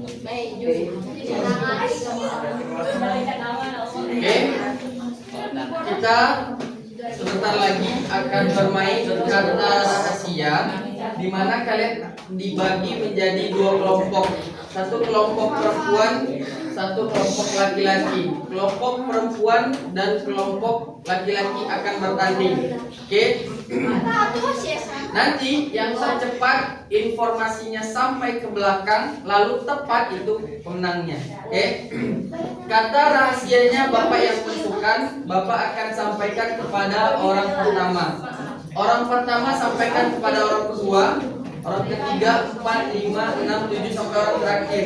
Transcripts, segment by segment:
Oke, kita sebentar lagi akan bermain kata rahasia, di mana kalian dibagi menjadi dua kelompok. Satu kelompok perempuan, satu kelompok laki-laki. Kelompok perempuan dan kelompok laki-laki akan bertanding. Oke. Nanti yang tercepat informasinya sampai ke belakang lalu tepat itu pemenangnya. Oke. Kata rahasianya Bapak yang tentukan, Bapak akan sampaikan kepada orang pertama. Orang pertama sampaikan kepada orang kedua, orang ketiga, 4, 5, 6, 7 sampai orang terakhir.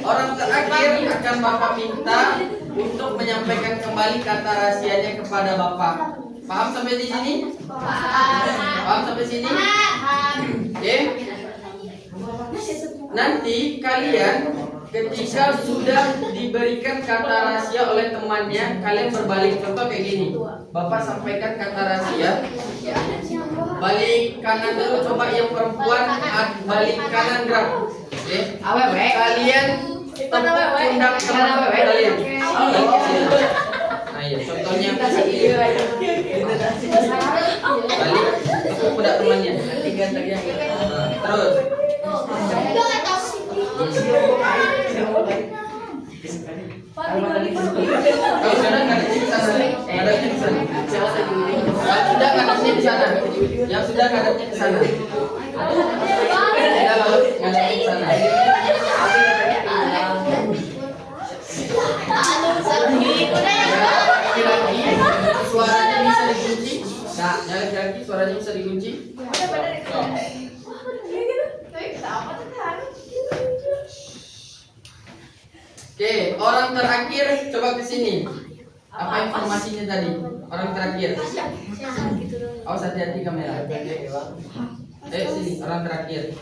Orang terakhir akan Bapak minta untuk menyampaikan kembali kata rahasianya kepada Bapak. Paham sampai di sini? Paham sampai sini? Oke. Nanti kalian ketika sudah diberikan kata rahasia oleh temannya, kalian berbalik. Contoh kayak gini. Bapak sampaikan kata rahasia. Balik kanan dulu, coba yang perempuan balik kanan gerak. Oke. Kalian tepuk pundak teman kalian. Nah, ya, contohnya balik tepuk pundak temannya. Terus. Kalau sudah ngadepnya di sana, ngadepnya di sana. Yang sudah ngadepnya di sana, yang sudah ngadepnya ke sana. Sudah lalu ngadepnya di sana. Laki-laki suaranya bisa dikunci. Nah, yang laki-laki suaranya bisa dikunci. Oke, orang terakhir coba ke sini. Apa informasinya tadi? Orang terakhir. Awas hati-hati kamera. Sini, orang terakhir.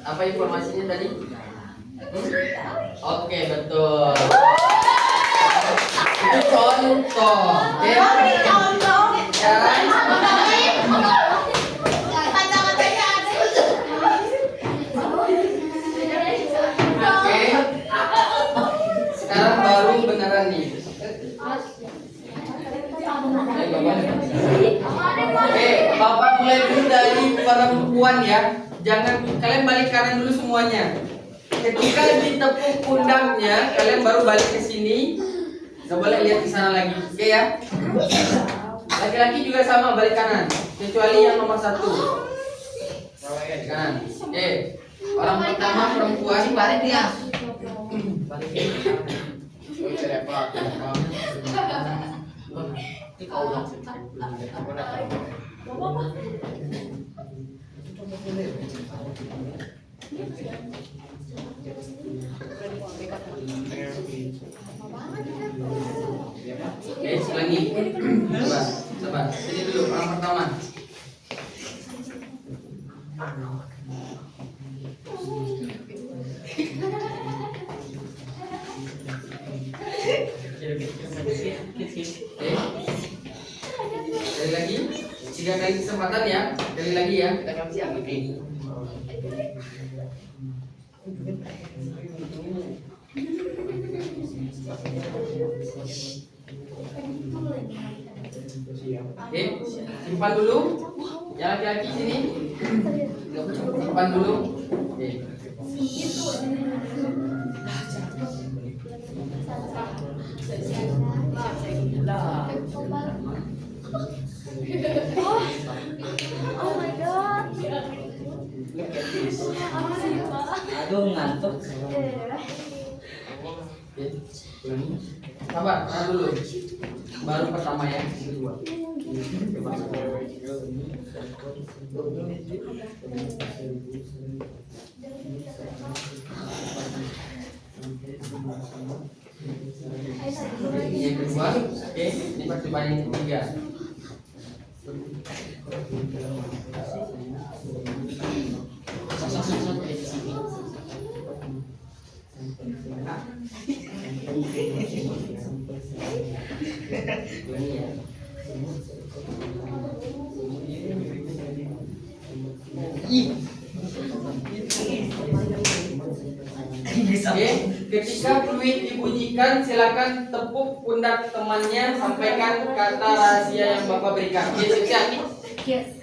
Apa informasinya tadi? Oke, betul. Itu contoh. Oke. Sekarang sekarang baru beneran nih. Oke, Bapak mulai dulu dari perempuan ya. Jangan kalian balik kanan dulu semuanya. Ketika ditepuk pundaknya, kalian baru balik ke sini. Gak boleh lihat ke sana lagi. Oke ya. Laki-laki juga sama balik kanan, kecuali yang nomor 1. Kanan. Oke. Orang pertama perempuan balik dia. Oke, lagi. Coba. Sini dulu orang pertama. Sekali lagi, 3 kali kesempatan ya. Sekali lagi ya. Kita kasih siang ini. Oke, simpan dulu. Yang laki-laki sini. Simpan dulu. Oke. Oh my god. Aduh, ngantuk. Sabar, tahan dulu. Baru pertama ya, kedua. Yang kedua, oke, ini percobaan yang ketiga. Ketika fluid dibunyikan, silakan tepuk pundak temannya, sampaikan kata rahasia yang Bapak berikan. Yes, yes.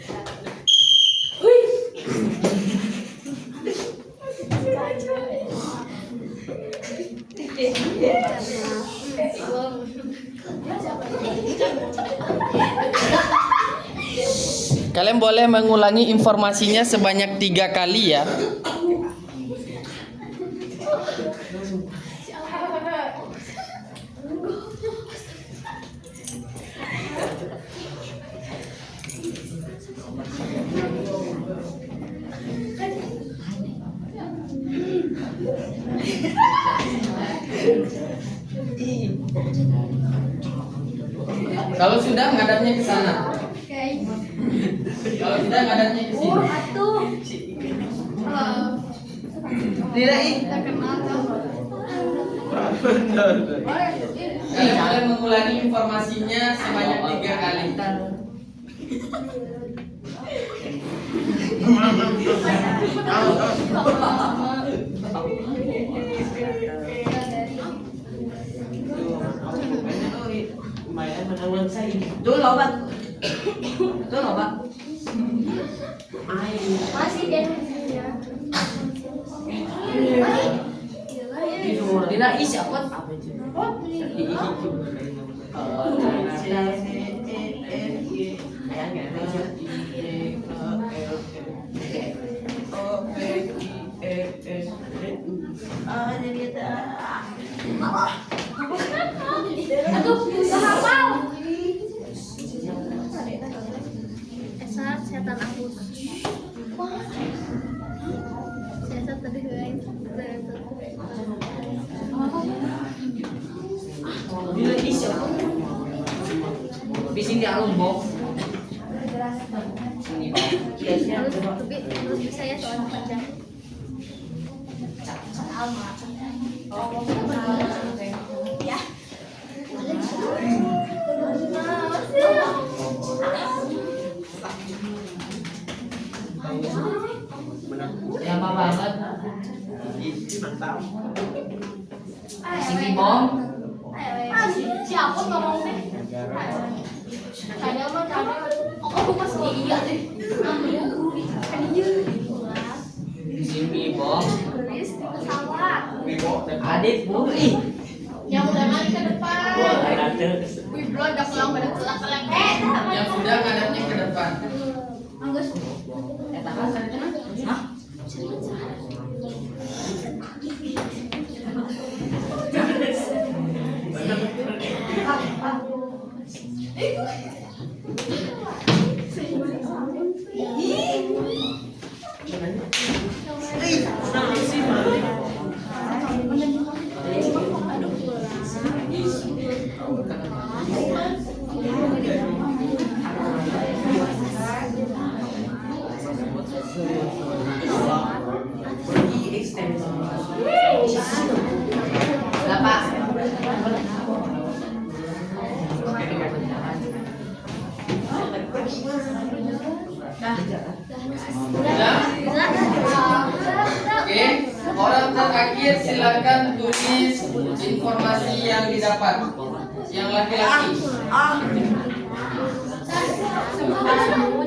Kalian boleh mengulangi informasinya sebanyak 3 kali ya. Kalau sudah ngadapnya ke sana. Kalau sudah ngadapnya ke sini. Kalian boleh mengulangi informasinya sebanyak 3 kali. Tuh loh, Pak. Masih dia di sini ya. Dina isi apa? Aduh, hafal. Esat setan aku. Setan tadi guys. Dina isi apa? Bising di alumbok. Terus bisa ya soalnya panjang. Ya. Lama banget. Sini bom. Siapa ngomong deh? Saya mah karena aku masih iya deh. Sini bom. Tulis salah. Adit bu. Ih. Yang udah naik ke depan. Wih, belum udah pulang pada kelak-kelak. Yang sudah ngadapnya ke depan. Anggus. Hah? Oke, orang terakhir silakan tulis informasi yang didapat. Yang laki-laki.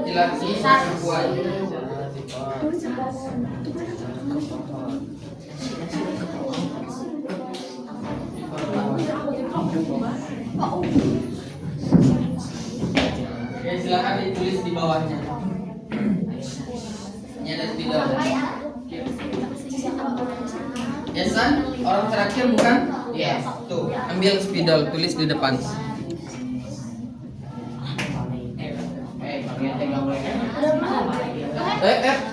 Laki-laki perempuan. Oke, silakan ditulis di bawahnya. Ini ada spidol. Yasan, orang terakhir bukan? Iya. Tuh, ambil spidol, tulis di depan.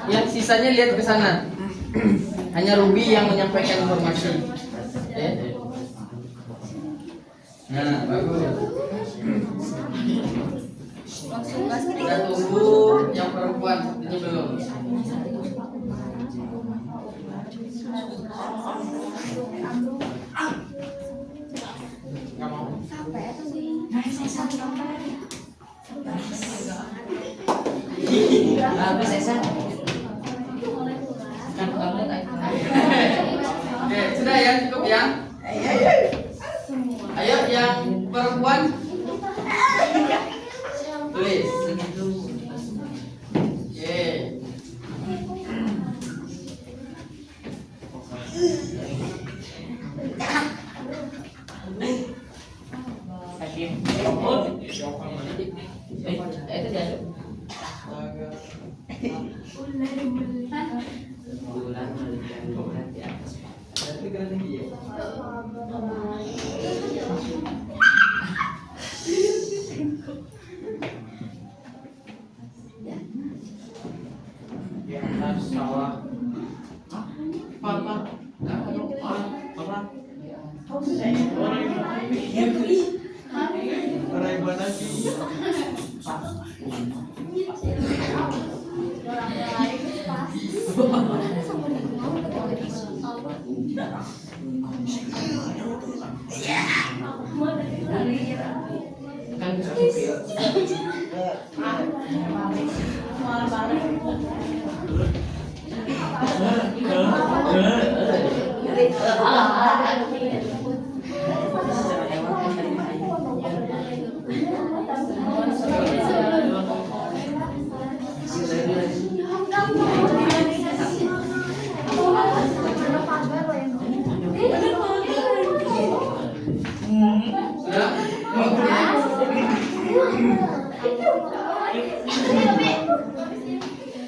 Yang sisanya lihat ke sana. Hanya Ruby yang menyampaikan informasi. Nah, bagus. Kita tunggu yang perempuan, ini belum. Nggak mau. Bagus Esa. Kan kamu Oke, sudah Sudah ya, cukup ya. Ayo yang perempuan tulis. Oke. Hakim. Oh. Itu dia. Bulan bulan di atas.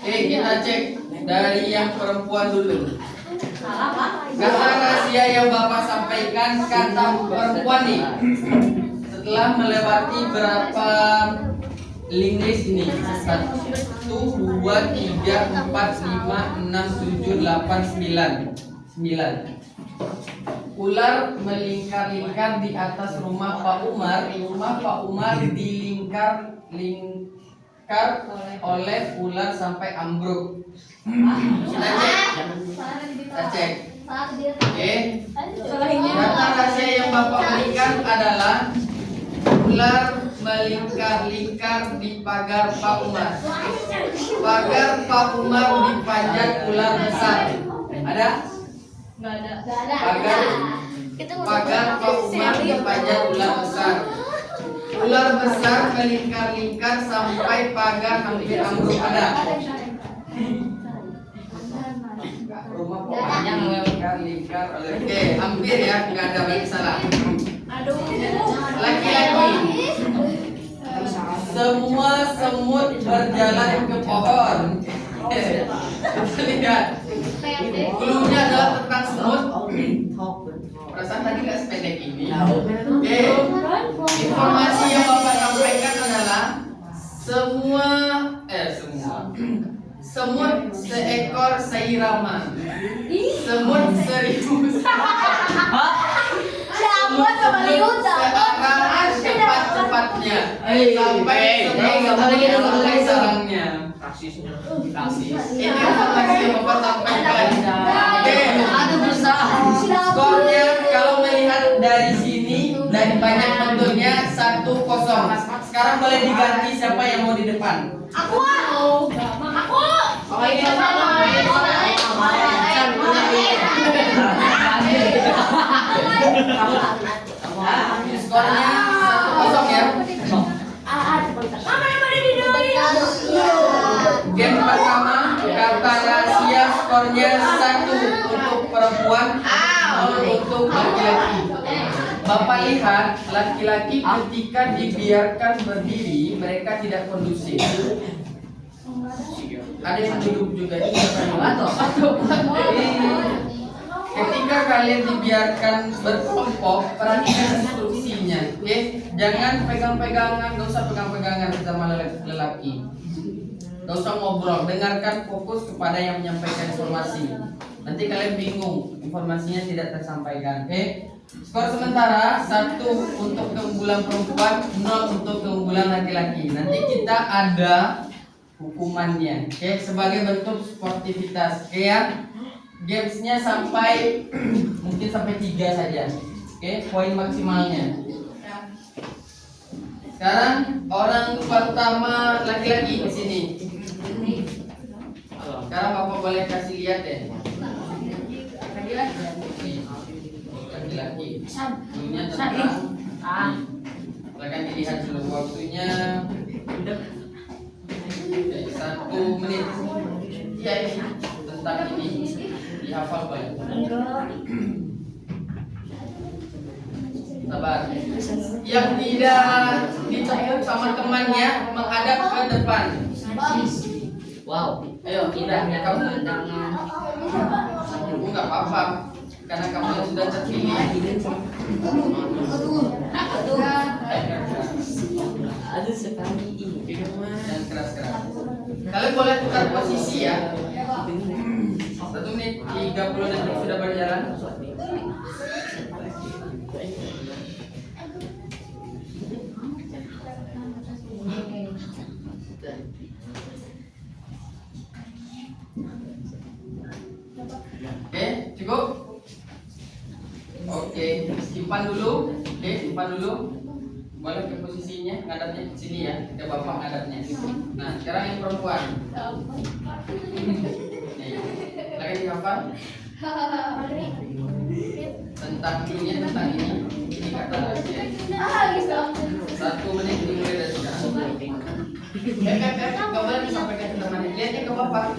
Oke, kita cek dari yang perempuan dulu. Kata rahasia yang Bapak sampaikan, kata perempuan nih. Setelah melewati berapa link list ini? 1, 2, 3, 4, 5, 6, 7, 8, 9. 9. Ular melingkar-lingkar di atas rumah Pak Umar. Rumah Pak Umar dilingkar oleh ular sampai ambruk. Kita cek. Oke. Kata rahasia yang Bapak berikan adalah ular melingkar-lingkar di pagar Pak Umar. Pagar Pak Umar dipajak ular besar. Ada? Nggak ada. Pagar Pak Umar dipajak ular besar. Ular besar melingkar-lingkar sampai pagar hampir ambruk. Ada? Rumah Pak Umar yang melingkar-lingkar. Oke, hampir ya, nggak ada berarti salah. Laki-laki. Semua semut berjalan ke pohon. Lihat. Cluenya adalah tentang semut. Perasaan tadi nggak sependek ini. Oke. Informasi yang Bapak sampaikan adalah semut seekor sairama. Semut seribu. Semut searah cepat-cepatnya sampai sarangnya. Ini informasi yang Bapak sampaikan. Oke, skornya kalau melihat dari sini dari banyak bentuknya 1-0. Sekarang boleh diganti siapa yang mau di depan. Aku. Oh ini skornya 1-0 ya. Game pertama kata rahasia skornya 1 untuk perempuan, 0 untuk laki-laki. Bapak lihat laki-laki ketika dibiarkan berdiri mereka tidak kondusif. Ada yang duduk juga atau ketika kalian dibiarkan berkelompok, perhatikan instruksinya, oke? Jangan pegang-pegangan, gak usah pegang-pegangan sama lelaki. Gak usah ngobrol, dengarkan fokus kepada yang menyampaikan informasi. Nanti kalian bingung, informasinya tidak tersampaikan, oke? Skor sementara 1 untuk keunggulan perempuan, 0 untuk keunggulan laki-laki. Nanti kita ada hukumannya, oke? Sebagai bentuk sportivitas, oke ya? Gamesnya sampai mungkin sampai 3 saja, oke? Poin maksimalnya. Sekarang orang pertama laki-laki di sini. Sekarang Bapak boleh kasih lihat ya. Dulunya tentang silakan dilihat dulu waktunya. Oke, 1 menit. Ya ini tentang ini dihafal banyak. Sabar. Yang tidak ditepuk sama temannya menghadap ke depan. Wow. Ayo, indahnya kamu. Tangan. Enggak apa-apa karena kamu yang sudah terpilih. Aduh sekali ini. Dan keras-keras. Kalian boleh tukar posisi ya. 1 menit 30 detik sudah berjalan. Oke, cukup. Oke, simpan dulu. Oke, simpan dulu. Boleh ke posisinya, ngadapnya ke sini ya. Ke bapak ngadapnya. Nah, sekarang yang perempuan. Nih, lagi dihafal tentang dulunya tentang ini. Ini kata rahasia. 1 menit dimulai dari sekarang. Kau boleh disampaikan ke teman. Lihatnya ke bapak.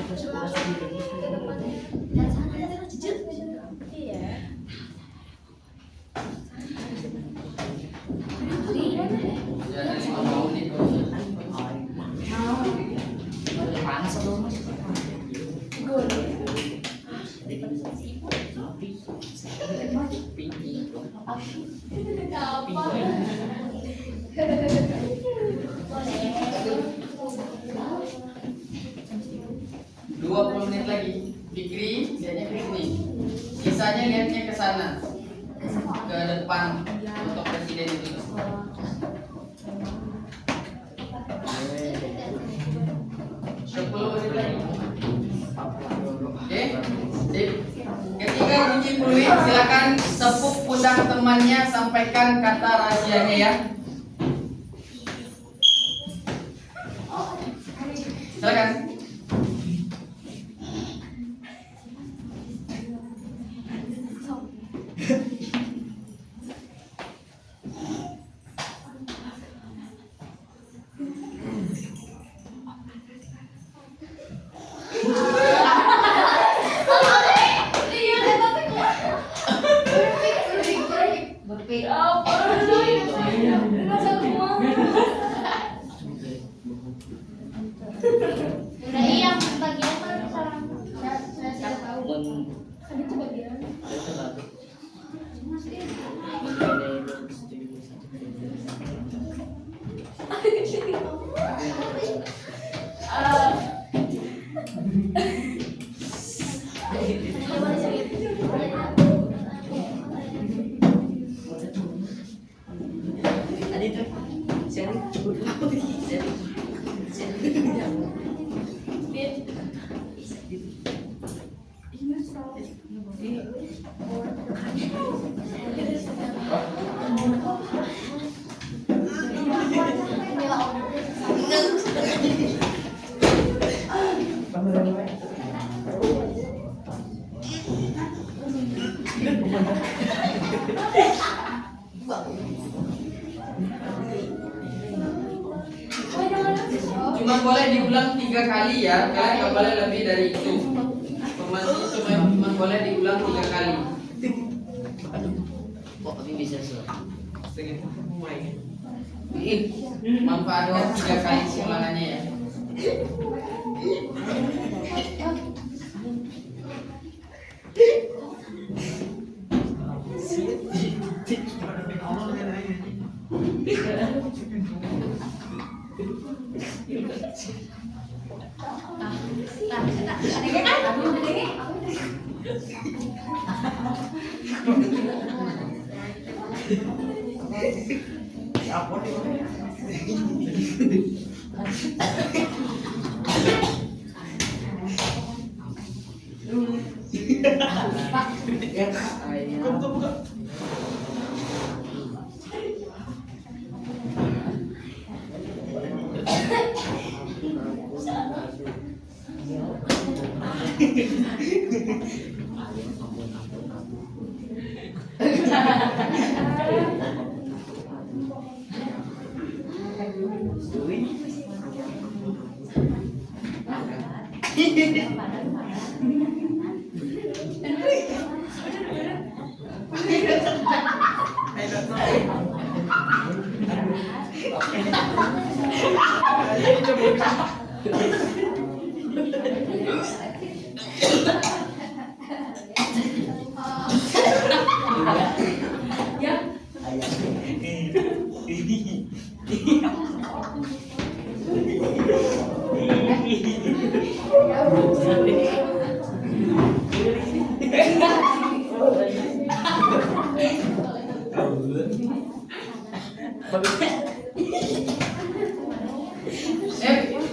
Jangan 50 menit. Panas atau mas? Dua 20 menit lagi. Fikri, lihatnya ke sini. Sisanya lihatnya ke sana. Ke depan untuk presiden itu. 10 menit lagi. Oke, sip. Ketika bunyi peluit, silakan tepuk pundak temannya, sampaikan kata rahasianya ya. Silakan. Udah iya, bagian mana sekarang? Saya tahu. Ada tuh bagian. Cuma boleh diulang 3 kali ya, kalian nggak boleh lebih dari itu. Informasi cuma boleh diulang 3 kali. Kok ini bisa sih? Manfaatkan 3 kali pengulangannya ya.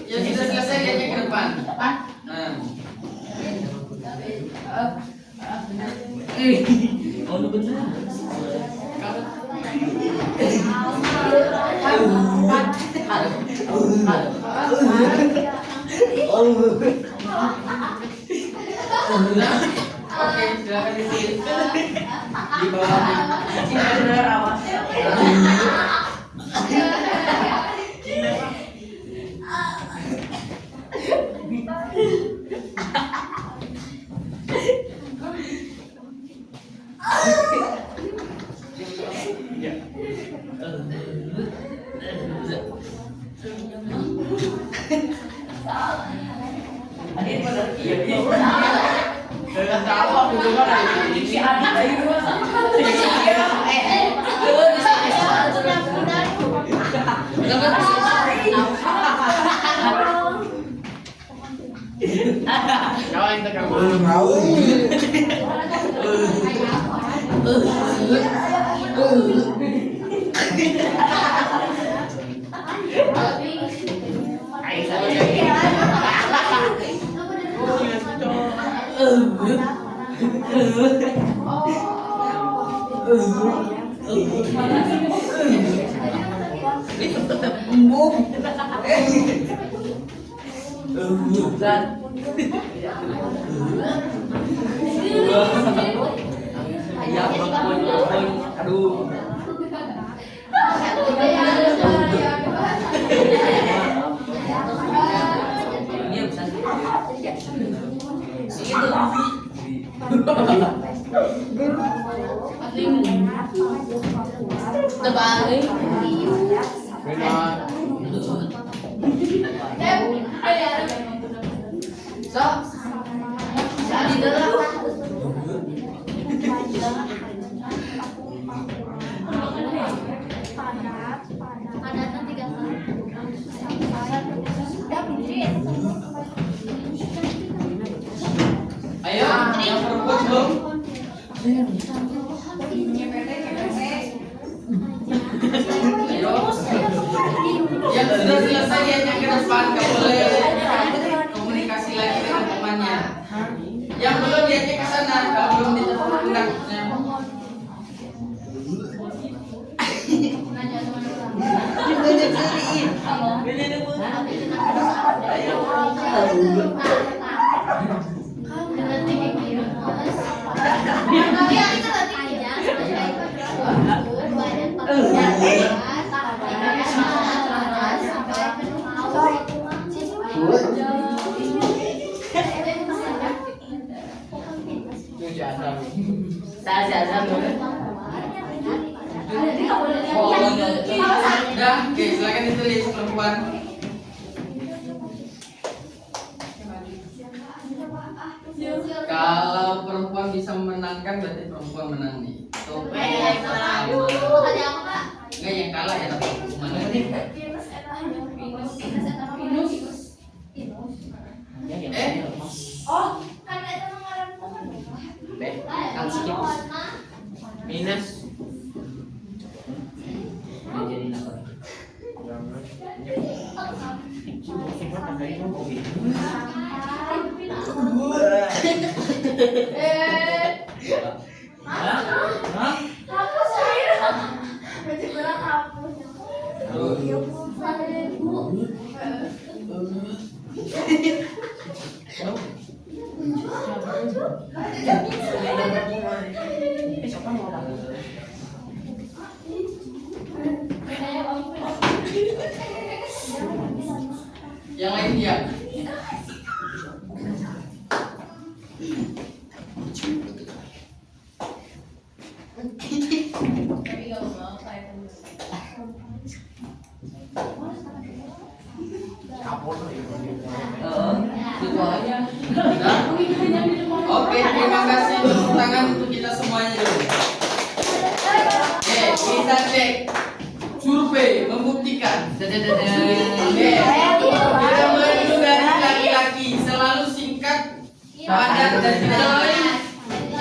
Yang sudah selesai lihatnya ke depan. Nah. Oh, lu bener. Oke, silakan disini. Di bawah. Aduh. Ayo, yang perempuan belum? Ayo. Yang sudah selesai lihatnya ke depan, nggak boleh komunikasi lagi dengan temannya. Yang belum lihatnya ke sana, kalau belum ditepuk pundaknya. Udah, oke, silakan ditulis perempuan. Kalau perempuan bisa memenangkan berarti perempuan menang nih. Tuh. Enggak yang kalah ya tapi mana nih? Oh, karena itu mengarang Kan skip. Minus. Jadi apa? hapus saya. Baca kurang hapus. Sudah? Oke, terima kasih tepuk tangan untuk kita semuanya dulu. Oke, kita cek survei membuktikan. Oke, kita mulai dulu dari laki-laki, selalu singkat, padat dan tidak jelas.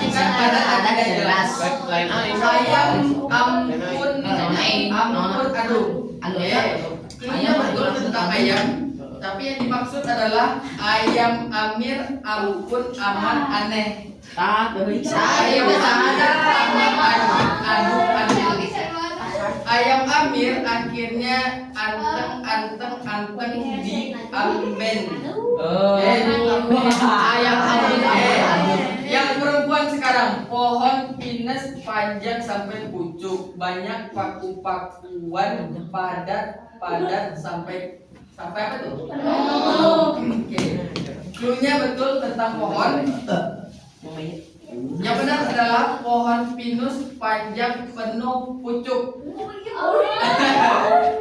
Singkat, padat dan tidak jelas. Ayam, ampun, aduh. Oke, cluenya betul tentang ayam. Tapi yang dimaksud adalah ayam Amir, ampun, aman, aneh. Ayam Amir, aduh. Ayam Amir akhirnya anteng di amben. Ayam Amir. Yang perempuan sekarang, pohon pinus panjang sampai pucuk, banyak paku-pakuan, padat sampai apa tuh? Oke. Cluenya betul tentang pohon. Yang benar adalah pohon pinus panjang penuh pucuk.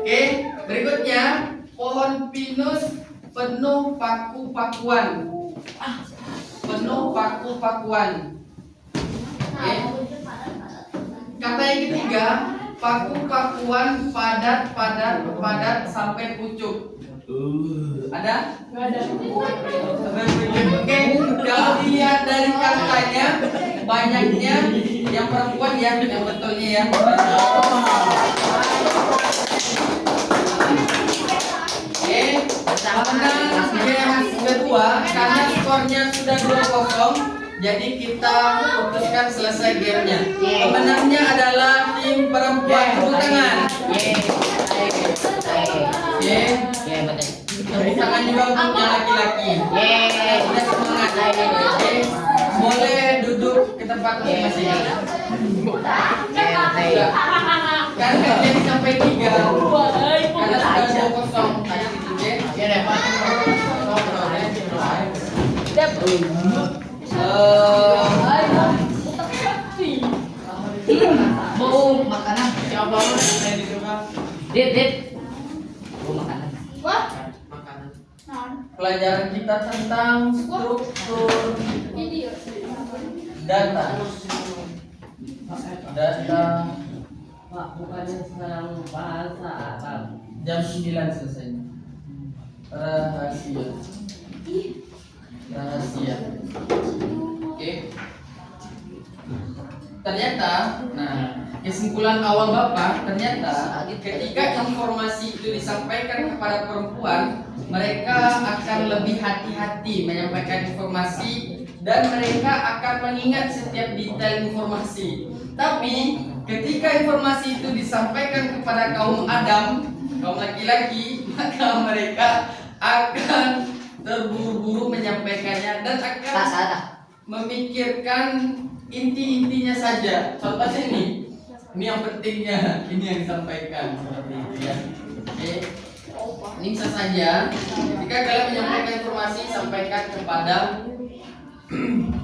Oke, berikutnya pohon pinus penuh paku-pakuan. Penuh paku-pakuan. Oke. Kata yang ketiga, paku-pakuan padat sampai pucuk. Ada? Oke, kalau dilihat dari katanya, banyaknya yang perempuan ya, yang betulnya ya. Oke, menang game kedua karena skornya sudah 2-0. Jadi kita putuskan selesai gamenya. Pemenangnya adalah tim perempuan. Tepuk tangan. Tepuk tangan juga untuk yang laki-laki. Sudah semangat. Boleh duduk ke tempat masing-masing. Kan jadi sampai 3. Karena sudah 2-0. Mau makanan? Siapa lu yang dicoba? Dit. Mau makanan? Makanan. Pelajaran kita tentang struktur data. Pak, bukannya sekarang bahasa Arab. Jam 9 selesainya. Rahasia. Oke. Ternyata, kesimpulan awal Bapak, ternyata ketika informasi itu disampaikan kepada perempuan, mereka akan lebih hati-hati menyampaikan informasi dan mereka akan mengingat setiap detail informasi. Tapi ketika informasi itu disampaikan kepada kaum Adam, kaum laki-laki, maka mereka akan terburu-buru menyampaikannya dan akan memikirkan inti-intinya saja. Contohnya ini yang pentingnya, ini yang disampaikan seperti itu ya. Oke, ini bisa saja. Ketika kalian menyampaikan informasi, sampaikan kepada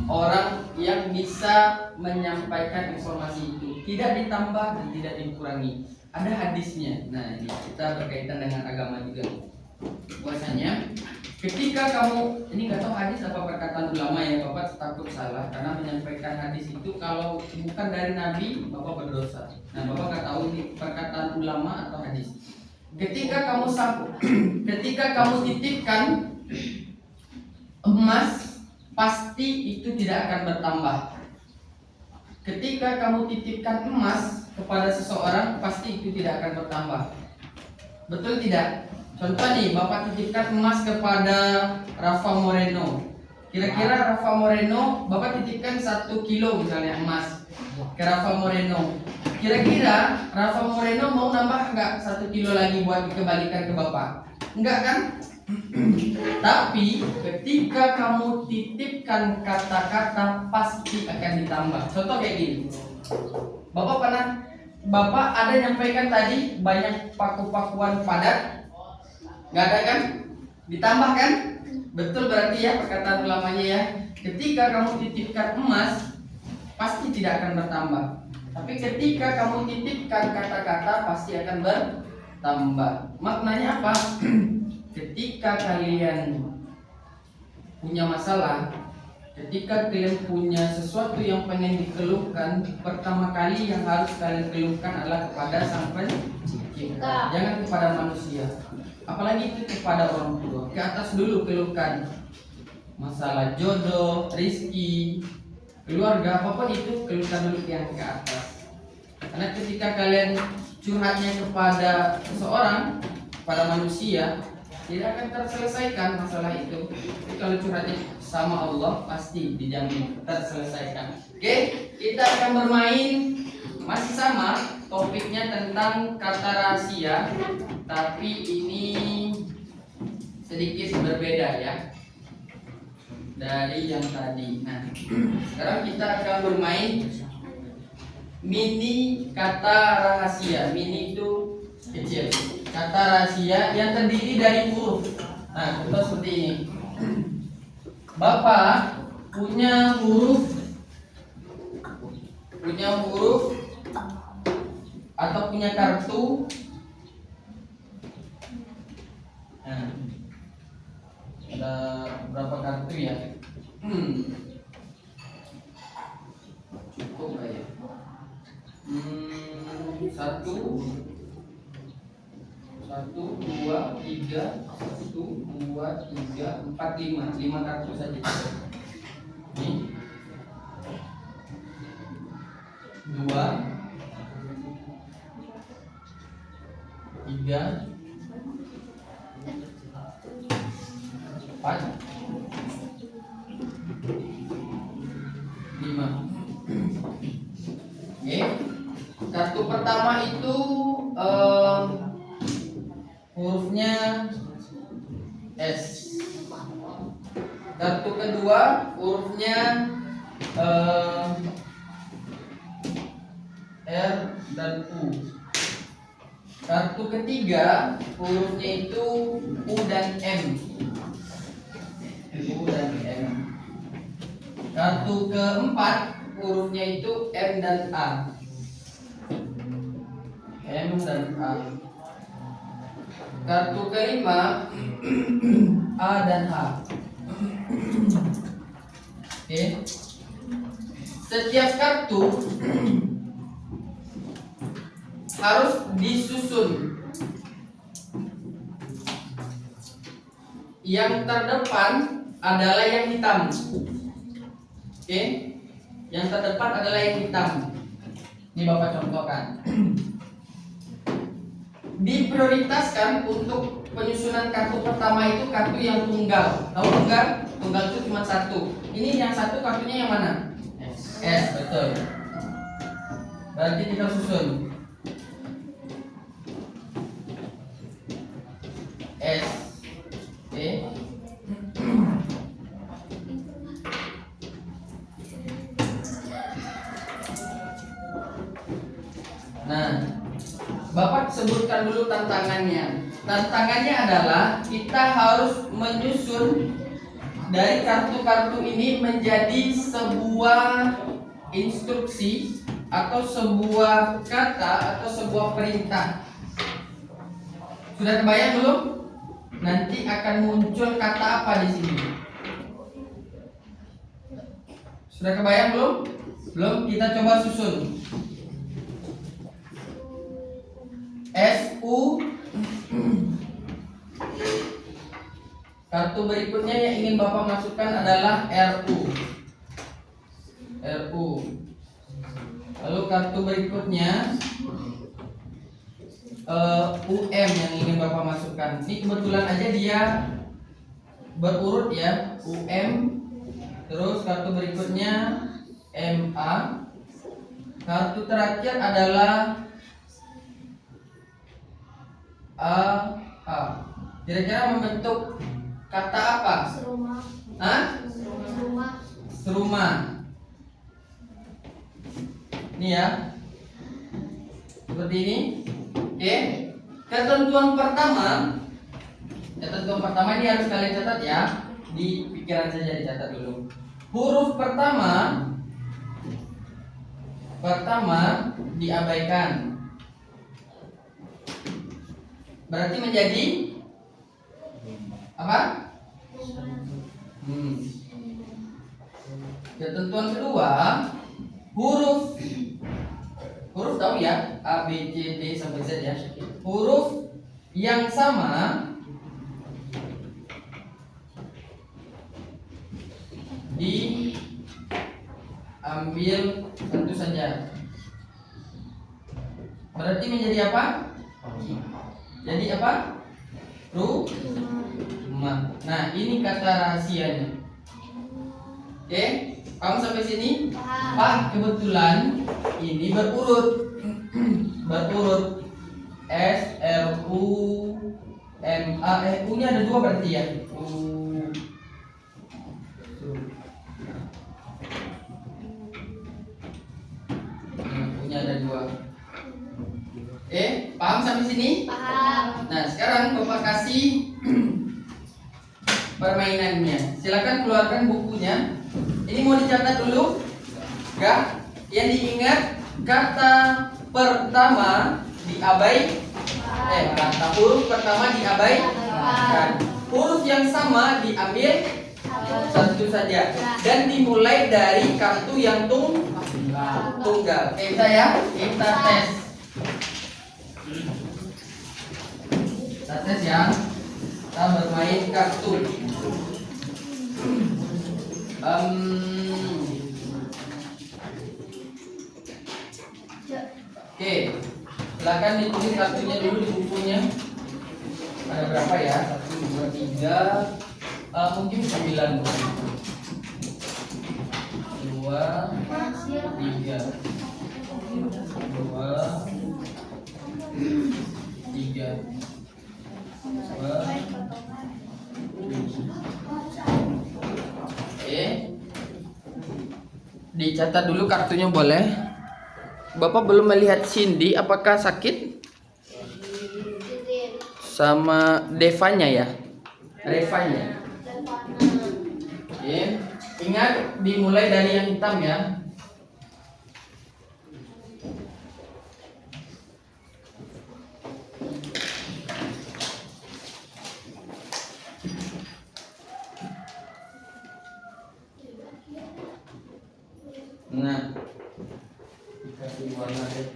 orang yang bisa menyampaikan informasi itu, tidak ditambah dan tidak dikurangi. Ada hadisnya. Nah, ini kita berkaitan dengan agama juga. Bahwasanya ketika kamu, ini nggak tahu hadis apa perkataan ulama ya, Bapak takut salah karena menyampaikan hadis itu kalau bukan dari Nabi Bapak berdosa. Nah, Bapak nggak tahu ini perkataan ulama atau hadis. Ketika kamu titipkan emas, pasti itu tidak akan bertambah. Ketika kamu titipkan emas kepada seseorang, pasti itu tidak akan bertambah. Betul tidak? Contoh nih, Bapak titipkan emas kepada Rafa Moreno. Kira-kira Rafa Moreno, Bapak titipkan 1 kilo misalnya emas ke Rafa Moreno. Kira-kira Rafa Moreno mau nambah nggak 1 kilo lagi buat dikembalikan ke Bapak? Enggak kan? Tapi ketika kamu titipkan kata-kata, pasti akan ditambah. Contoh kayak gini. Bapak ada nyampaikan tadi banyak paku-pakuan padat. Nggak ada kan? Ditambah kan? Betul berarti ya perkataan ulamanya ya. Ketika kamu titipkan emas, pasti tidak akan bertambah. Tapi ketika kamu titipkan kata-kata, pasti akan bertambah. Maknanya apa? Ketika kalian punya masalah, ketika kalian punya sesuatu yang pengen dikeluhkan, pertama kali yang harus kalian keluhkan adalah kepada Sang Pencipta, jangan kepada manusia. Apalagi itu kepada orang tua. Ke atas dulu keluhkan. Masalah jodoh, rizki, keluarga, apapun itu keluhkan dulu yang ke atas. Karena ketika kalian curhatnya kepada seseorang, pada manusia, tidak akan terselesaikan masalah itu. Tapi kalau curhatnya sama Allah, pasti dijamin terselesaikan. Oke, kita akan bermain masih sama topiknya tentang kata rahasia, tapi ini sedikit berbeda ya dari yang tadi. Nah, sekarang kita akan bermain mini kata rahasia. Mini itu kecil. Kata rahasia yang terdiri dari huruf. Nah, contoh seperti ini. Bapak punya huruf atau punya kartu. Nah, ada berapa kartu ya? Cukup aja. Satu, dua, tiga, empat, lima kartu saja. Ini dua, tiga, empat, lima. Oke, kartu pertama itu hurufnya S. Kartu kedua hurufnya R dan U. Kartu ketiga hurufnya itu U dan M. U dan M. Kartu keempat hurufnya itu M dan A. M dan A. Kartu kelima A dan H. Oke. Setiap kartu harus disusun. Yang terdepan adalah yang hitam. Oke. Yang terdepan adalah yang hitam. Ini Bapak contohkan. Diprioritaskan untuk penyusunan kartu pertama itu kartu yang tunggal. Tahu tunggal? Tunggal itu cuma satu. Ini yang satu kartunya yang mana? S, betul. Berarti kita susun S. Oke. Nah, Bapak sebutkan dulu tantangannya. Tantangannya adalah kita harus menyusun dari kartu-kartu ini menjadi sebuah instruksi atau sebuah kata atau sebuah perintah. Sudah kebayang belum? Nanti akan muncul kata apa di sini? Sudah kebayang belum? Belum, kita coba susun. SU. Kartu berikutnya yang ingin Bapak masukkan adalah RU. Lalu kartu berikutnya UM yang ingin Bapak masukkan. Ini kebetulan aja dia berurut ya. UM. Terus kartu berikutnya MA. Kartu terakhir adalah A. Kira-kira membentuk kata apa? Serumah. Hah? Serumah. Ini ya. Seperti ini. Oke. Ketentuan pertama ini harus kalian catat ya. Di pikiran saja dicatat dulu. Huruf pertama diabaikan. Berarti menjadi apa? Ketentuan kedua, huruf tahu ya, A, B, C, D sampai Z ya. Huruf yang sama diambil satu saja. Berarti menjadi apa? Jadi apa? Rumah. Nah, ini kata rahasianya. Oke, kamu sampai sini? Paham. Pak, kebetulan ini berurut. Berurut. S, L, U, M, A, U-nya ada dua berarti ya? U-nya ada dua. Paham sampai sini? Paham. Nah, sekarang Bapak kasih permainannya. Silakan keluarkan bukunya. Ini mau dicatat dulu? Enggak? Yang diingat kata pertama kata huruf pertama diabaikan. Huruf yang sama diambil satu saja dan dimulai dari kartu yang tunggal. Bisa ya? Kita tes. Kita tes ya. Kita bermain kartu. Oke, silakan ditulis kartunya dulu di bukunya. Ada berapa ya? 1, 2, 3, mungkin 9. 2, 3, 2, 3. Dicatat dulu kartunya boleh. Bapak belum melihat Cindy, apakah sakit? Sama Devanya ya? Revanya. Oke. Ingat dimulai dari yang hitam ya. Nah, dikasih warna deh.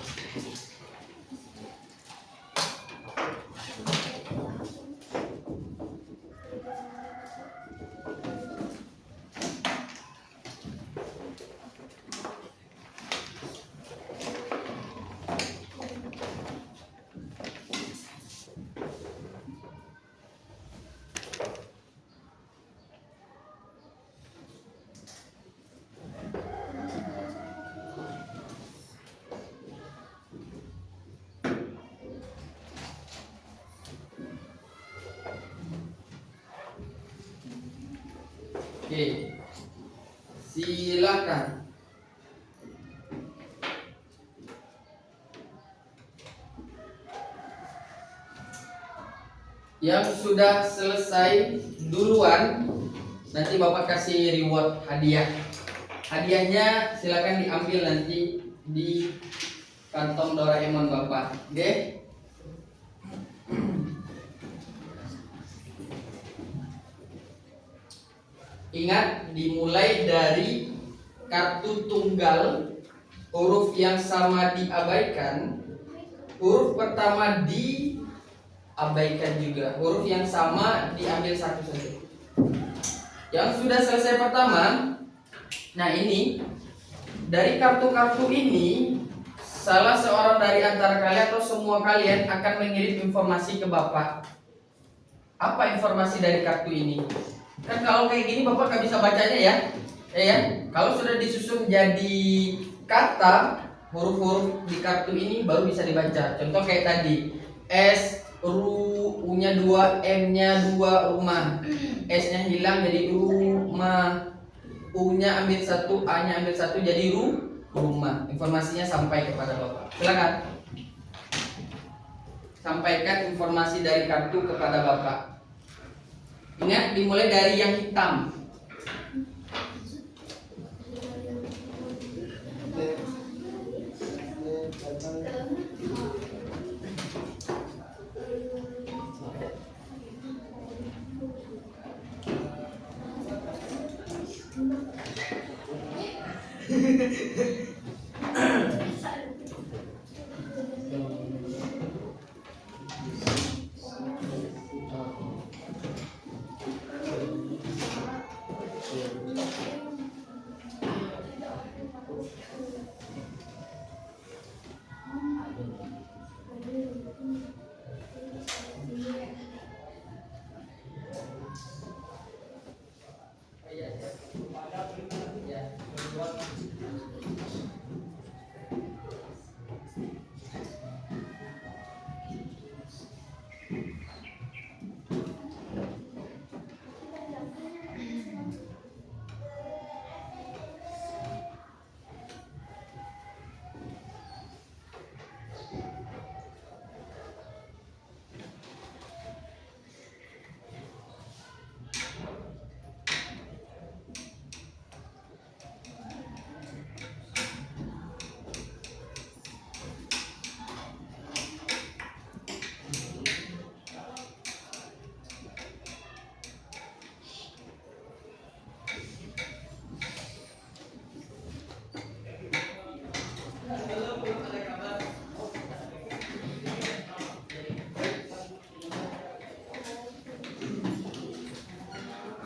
Oke, silakan. Yang sudah selesai duluan, nanti Bapak kasih reward hadiah. Hadiahnya silakan diambil nanti di kantong Doraemon Bapak. Oke? Ingat, dimulai dari kartu tunggal, huruf yang sama diabaikan, huruf pertama diabaikan juga, huruf yang sama diambil satu saja. Yang sudah selesai pertama, nah ini dari kartu-kartu ini, salah seorang dari antara kalian atau semua kalian akan mengirim informasi ke Bapak. Apa informasi dari kartu ini? Kan kalau kayak gini Bapak gak bisa bacanya ya. Kalau sudah disusun jadi kata, huruf-huruf di kartu ini baru bisa dibaca. Contoh kayak tadi, S, U-nya 2, M-nya 2, rumah. S-nya hilang jadi rumah. U-nya ambil 1, A-nya ambil 1 jadi rumah. Informasinya sampai kepada Bapak. Silakan. Sampaikan informasi dari kartu kepada Bapak. Ingat, dimulai dari yang hitam.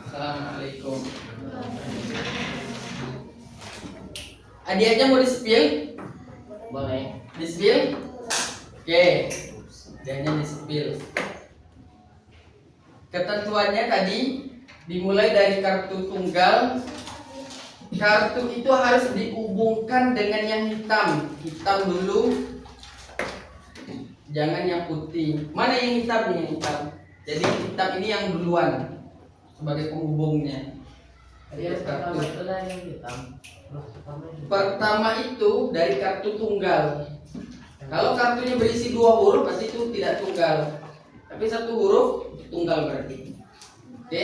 Assalamualaikum. Hadiahnya mau di-spill? Boleh. Di-spill? Oke. Hadiahnya di-spill. Ketentuannya tadi dimulai dari kartu tunggal. Kartu itu harus dihubungkan dengan yang hitam. Hitam dulu. Jangan yang putih. Mana yang hitam nih? Yang hitam. Jadi hitam ini yang duluan sebagai penghubungnya. Dia Kartu. pertama itu lah yang hitam. Terus Pertama itu dari kartu tunggal. Kalau kartunya berisi 2 huruf berarti itu tidak tunggal. Tapi 1 huruf tunggal berarti. Oke?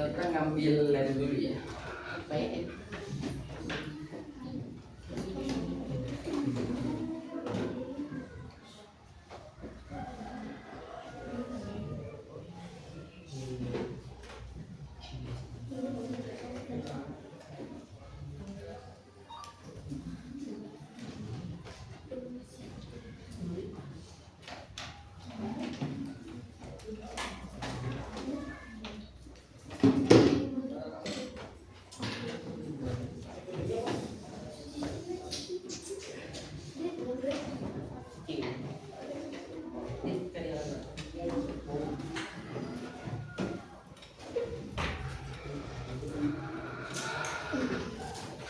Kita ngambil lem dulu ya. baik.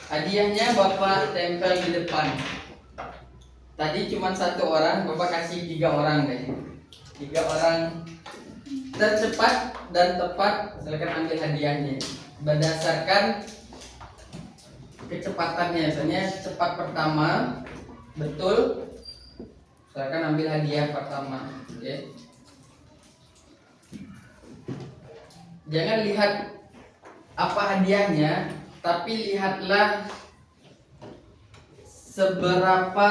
Hadiahnya Bapak tempel di depan. Tadi cuma 1 orang, Bapak kasih 3 orang deh. 3 orang tercepat dan tepat, silakan ambil hadiahnya. Berdasarkan kecepatannya, misalnya cepat pertama, betul, silakan ambil hadiah pertama. Oke. Jangan lihat apa hadiahnya, tapi lihatlah seberapa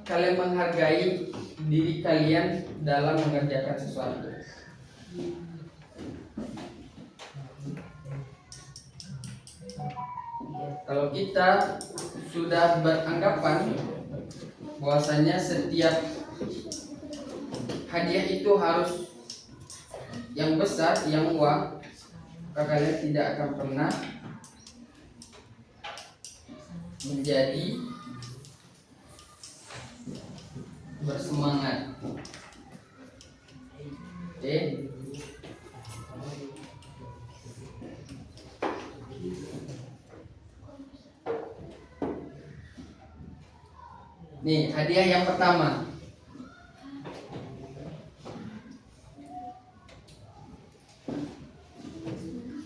kalian menghargai diri kalian dalam mengerjakan sesuatu. Kalau kita sudah beranggapan bahwasanya setiap hadiah itu harus yang besar, yang wah, maka kalian tidak akan pernah menjadi bersemangat. Oke. Nih, hadiah yang pertama.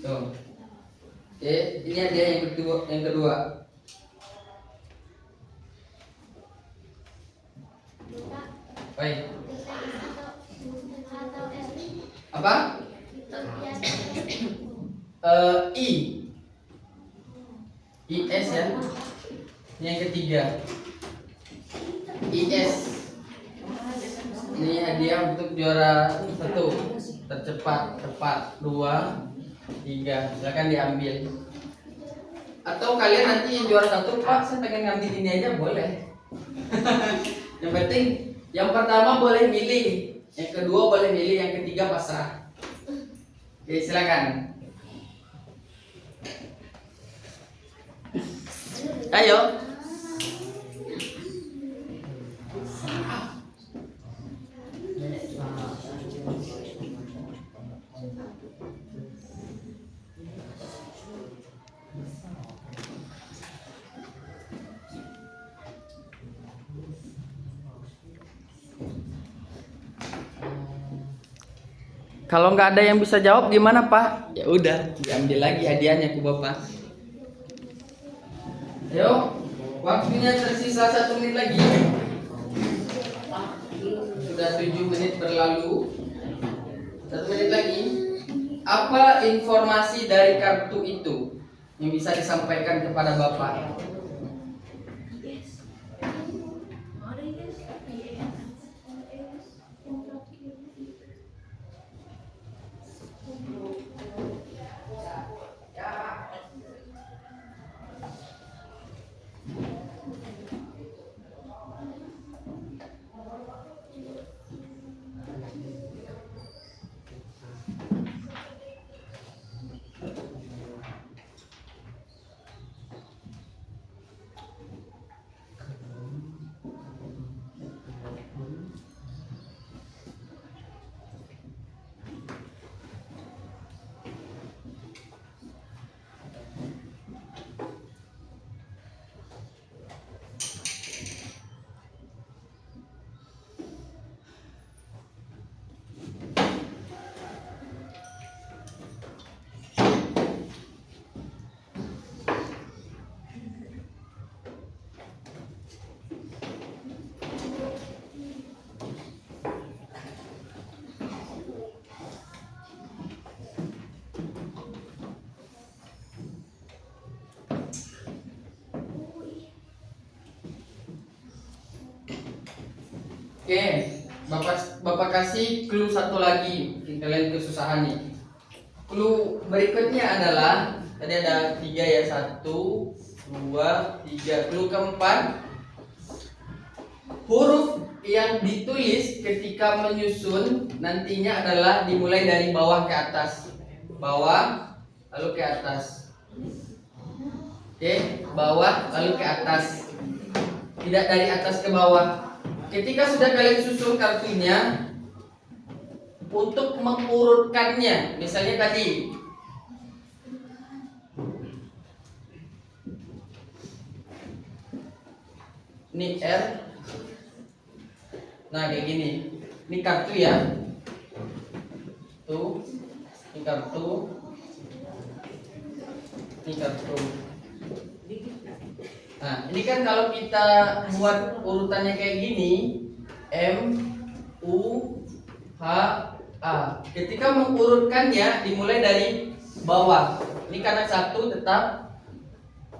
Tuh. Oke, ini hadiah yang kedua. Baik. Apa? IS ya. Yang ketiga. IS. Ini hadiah untuk juara 1 tercepat, tepat 2, 3. Silakan diambil. Atau kalian nanti yang juara 1, Pak, saya pengen ngambil ini aja boleh. Yang penting yang pertama boleh milih, yang kedua boleh milih, yang ketiga pasrah. Oke, silakan. Ayo. Kalau nggak ada yang bisa jawab gimana, Pak? Ya udah, diambil lagi hadiahnya ke Bapak. Ayo, waktunya tersisa 1 menit lagi. Sudah 7 menit berlalu. 1 menit lagi. Apa informasi dari kartu itu yang bisa disampaikan kepada Bapak? Oke, Bapak kasih clue satu lagi, mungkin kalian kesusahan nih. Clue berikutnya adalah tadi ada 3 ya, 1, 2, 3. Clue keempat, huruf yang ditulis ketika menyusun nantinya adalah dimulai dari bawah ke atas, bawah lalu ke atas. Oke, bawah lalu ke atas, tidak dari atas ke bawah. Ketika sudah kalian susun kartunya, untuk mengurutkannya, misalnya tadi ini R, nah kayak gini, ini kartu ya, tuh, ini kartu, ini kartu. Nah, ini kan kalau kita buat urutannya kayak gini, M, U, H, A. Ketika mengurutkannya dimulai dari bawah. Ini karena 1 tetap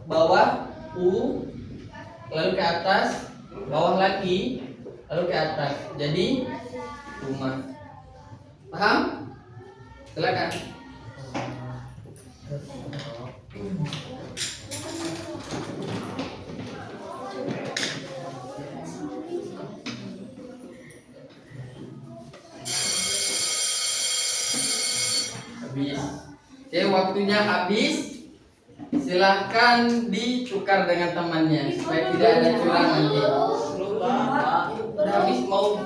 bawah, U, lalu ke atas, bawah lagi, lalu ke atas. Jadi rumah. Paham? Silakan. Habis. Oke, waktunya habis. Silahkan ditukar dengan temannya supaya tidak ada curang nanti. Udah habis, mau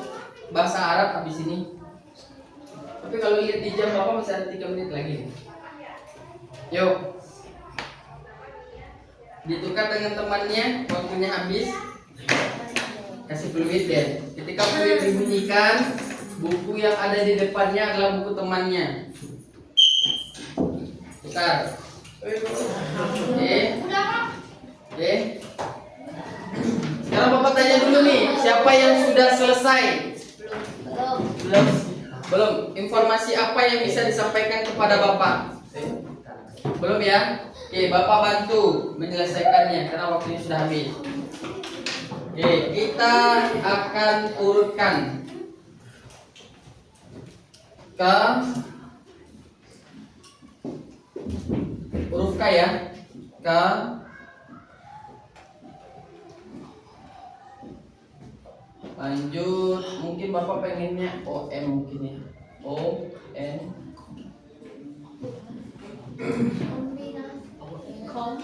bahasa Arab habis ini. Tapi kalau lihat di jam Bapak masih ada 3 menit lagi. Yuk. Ditukar dengan temannya, waktunya habis. Kasih fluid deh. Ketika fluid dibunyikan, buku yang ada di depannya adalah buku temannya. Tukar. Oke. Oke. Sekarang Bapak tanya dulu nih, siapa yang sudah selesai? Belum. Belum. Informasi apa yang bisa disampaikan kepada Bapak? Belum ya? Oke, Bapak bantu menyelesaikannya karena waktunya sudah habis. Oke, kita akan urutkan ke K ya. K. Lanjut, mungkin Bapak pengennya OM mungkin ya. O N. Kom.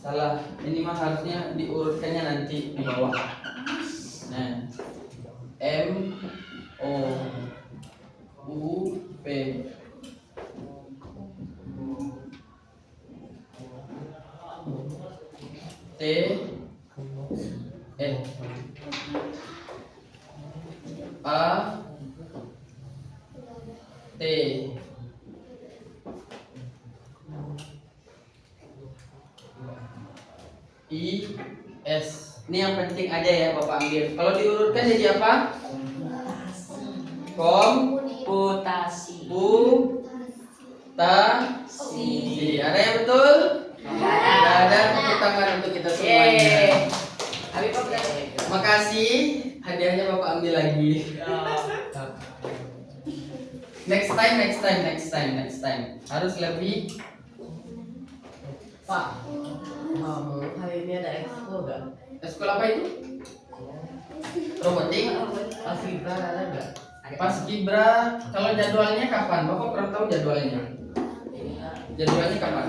Salah. Ini mah harusnya diurutkannya nanti di bawah. Nah, M O U P. T A T I S. Ini yang penting aja ya Bapak ambil. Kalau diurutkan jadi apa? Komputasi. Komputasi. Ada yang betul? Tidak ada. Tepuk tangan untuk kita semuanya. Habis Bapak. Makasih. Hadiahnya Bapak ambil lagi. Next time. Harus lebih. Pak, hari ini ada ekskul nggak? Sekolah apa itu? Robotik. Pas Ibra ada nggak? Pas Kibra. Kalau jadwalnya kapan? Bapak pernah tahu jadwalnya? Jadwalnya kapan?